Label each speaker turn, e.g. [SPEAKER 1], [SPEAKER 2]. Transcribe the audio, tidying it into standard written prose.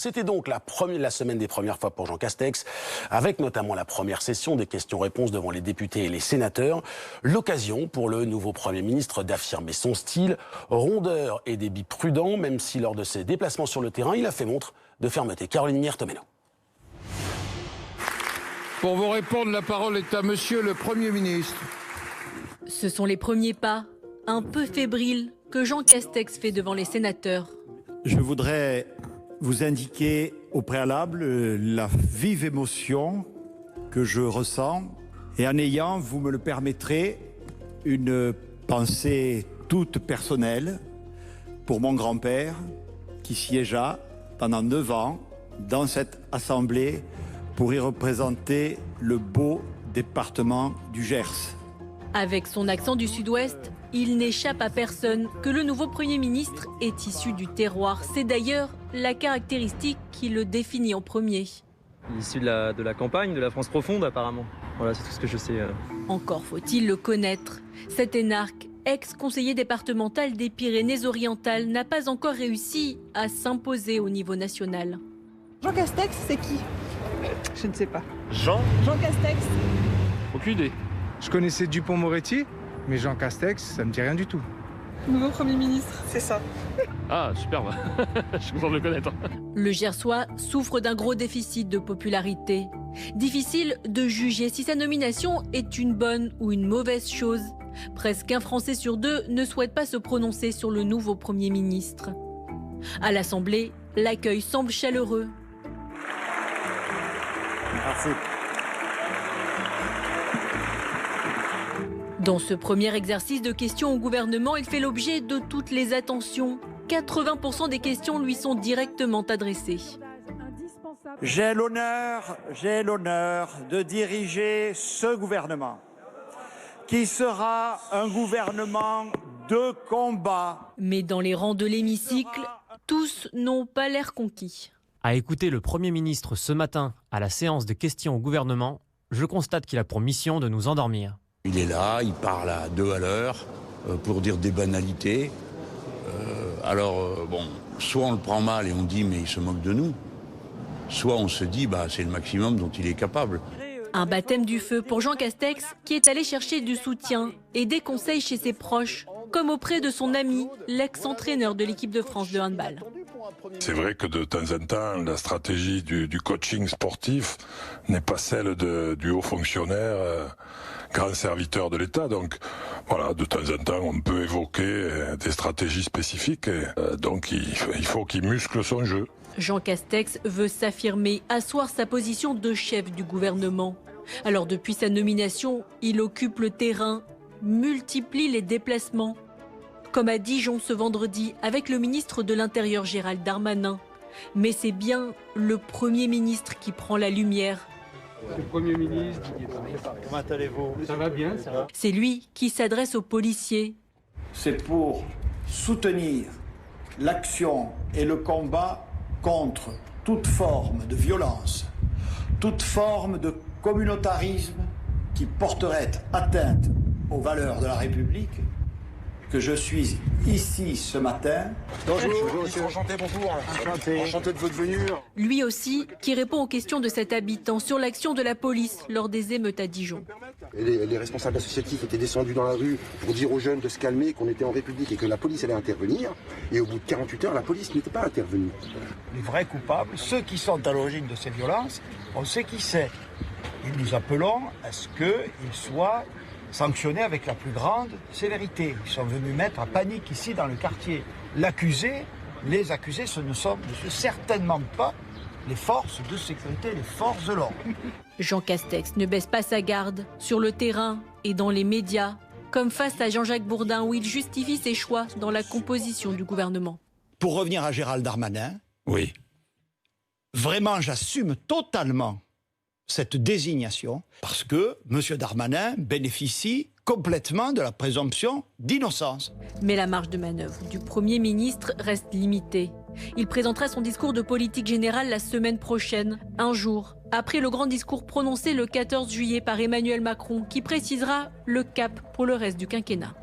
[SPEAKER 1] C'était donc la semaine des premières fois pour Jean Castex, avec notamment la première session des questions-réponses devant les députés et les sénateurs. L'occasion pour le nouveau Premier ministre d'affirmer son style, rondeur et débit prudent, même si lors de ses déplacements sur le terrain, il a fait montre de fermeté. Caroline Miertomeno.
[SPEAKER 2] Pour vous répondre, la parole est à Monsieur le Premier ministre.
[SPEAKER 3] Ce sont les premiers pas, un peu fébriles, que Jean Castex fait devant les sénateurs.
[SPEAKER 4] Je voudrais vous indiquer au préalable la vive émotion que je ressens et en ayant, vous me le permettrez, une pensée toute personnelle pour mon grand-père qui siégea pendant 9 ans dans cette assemblée pour y représenter le beau département du Gers.
[SPEAKER 3] Avec son accent du sud-ouest, il n'échappe à personne que le nouveau Premier ministre est issu du terroir. C'est d'ailleurs la caractéristique qui le définit en premier.
[SPEAKER 5] Issu de la campagne, de la France profonde apparemment. Voilà, c'est tout ce que je sais.
[SPEAKER 3] Encore faut-il le connaître. Cet énarque, ex-conseiller départemental des Pyrénées-Orientales, n'a pas encore réussi à s'imposer au niveau national.
[SPEAKER 6] Jean Castex, c'est qui? Je ne sais pas.
[SPEAKER 7] Jean
[SPEAKER 6] Castex.
[SPEAKER 2] Aucune idée. Je connaissais Dupond-Moretti, mais Jean Castex, ça me dit rien du tout.
[SPEAKER 6] Nouveau Premier ministre, c'est ça.
[SPEAKER 7] Ah, superbe. Je suis content de le connaître.
[SPEAKER 3] Le Gersois souffre d'un gros déficit de popularité. Difficile de juger si sa nomination est une bonne ou une mauvaise chose. Presque un Français sur 2 ne souhaite pas se prononcer sur le nouveau Premier ministre. À l'Assemblée, l'accueil semble chaleureux.
[SPEAKER 4] Merci.
[SPEAKER 3] Dans ce premier exercice de questions au gouvernement, il fait l'objet de toutes les attentions. 80% des questions lui sont directement adressées.
[SPEAKER 4] J'ai l'honneur de diriger ce gouvernement, qui sera un gouvernement de combat.
[SPEAKER 3] Mais dans les rangs de l'hémicycle, tous n'ont pas l'air conquis.
[SPEAKER 8] À écouter le Premier ministre ce matin à la séance de questions au gouvernement, je constate qu'il a pour mission de nous endormir.
[SPEAKER 9] Il est là, il parle à 2 à l'heure pour dire des banalités. Bon, soit on le prend mal et on dit mais il se moque de nous, soit on se dit c'est le maximum dont il est capable.
[SPEAKER 3] Un baptême du feu pour Jean Castex qui est allé chercher du soutien et des conseils chez ses proches, comme auprès de son ami, l'ex-entraîneur de l'équipe de France de handball.
[SPEAKER 10] C'est vrai que de temps en temps, la stratégie du coaching sportif n'est pas celle du haut fonctionnaire, grand serviteur de l'État. Donc voilà, de temps en temps, on peut évoquer des stratégies spécifiques. Donc il faut qu'il muscle son jeu.
[SPEAKER 3] Jean Castex veut s'affirmer, asseoir sa position de chef du gouvernement. Alors depuis sa nomination, il occupe le terrain, multiplie les déplacements. Comme à Dijon ce vendredi avec le ministre de l'Intérieur Gérald Darmanin. Mais c'est bien le Premier ministre qui prend la lumière.
[SPEAKER 11] Le Premier ministre,
[SPEAKER 4] Comment allez-vous?
[SPEAKER 11] ça va bien, ça va.
[SPEAKER 3] C'est lui qui s'adresse aux policiers.
[SPEAKER 4] C'est pour soutenir l'action et le combat contre toute forme de violence, toute forme de communautarisme qui porterait atteinte aux valeurs de la République, que je suis ici ce matin.
[SPEAKER 12] Bonjour, enchanté, bonjour. Enchanté de votre venue.
[SPEAKER 3] Lui aussi qui répond aux questions de cet habitant sur l'action de la police lors des émeutes à Dijon.
[SPEAKER 12] Et les responsables associatifs étaient descendus dans la rue pour dire aux jeunes de se calmer, qu'on était en République et que la police allait intervenir. Et au bout de 48 heures, la police n'était pas intervenue.
[SPEAKER 13] Les vrais coupables, ceux qui sont à l'origine de ces violences, on sait qui c'est. Et nous appelons à ce qu'ils soient sanctionnés avec la plus grande sévérité. Ils sont venus mettre en panique ici dans le quartier. Les accusés, ce ne sont certainement pas les forces de sécurité, les forces de l'ordre.
[SPEAKER 3] Jean Castex ne baisse pas sa garde sur le terrain et dans les médias, comme face à Jean-Jacques Bourdin où il justifie ses choix dans la composition du gouvernement.
[SPEAKER 4] Pour revenir à Gérald Darmanin,
[SPEAKER 9] Oui.
[SPEAKER 4] vraiment j'assume totalement cette désignation parce que M. Darmanin bénéficie complètement de la présomption d'innocence.
[SPEAKER 3] Mais la marge de manœuvre du Premier ministre reste limitée. Il présentera son discours de politique générale la semaine prochaine, un jour après le grand discours prononcé le 14 juillet par Emmanuel Macron qui précisera le cap pour le reste du quinquennat.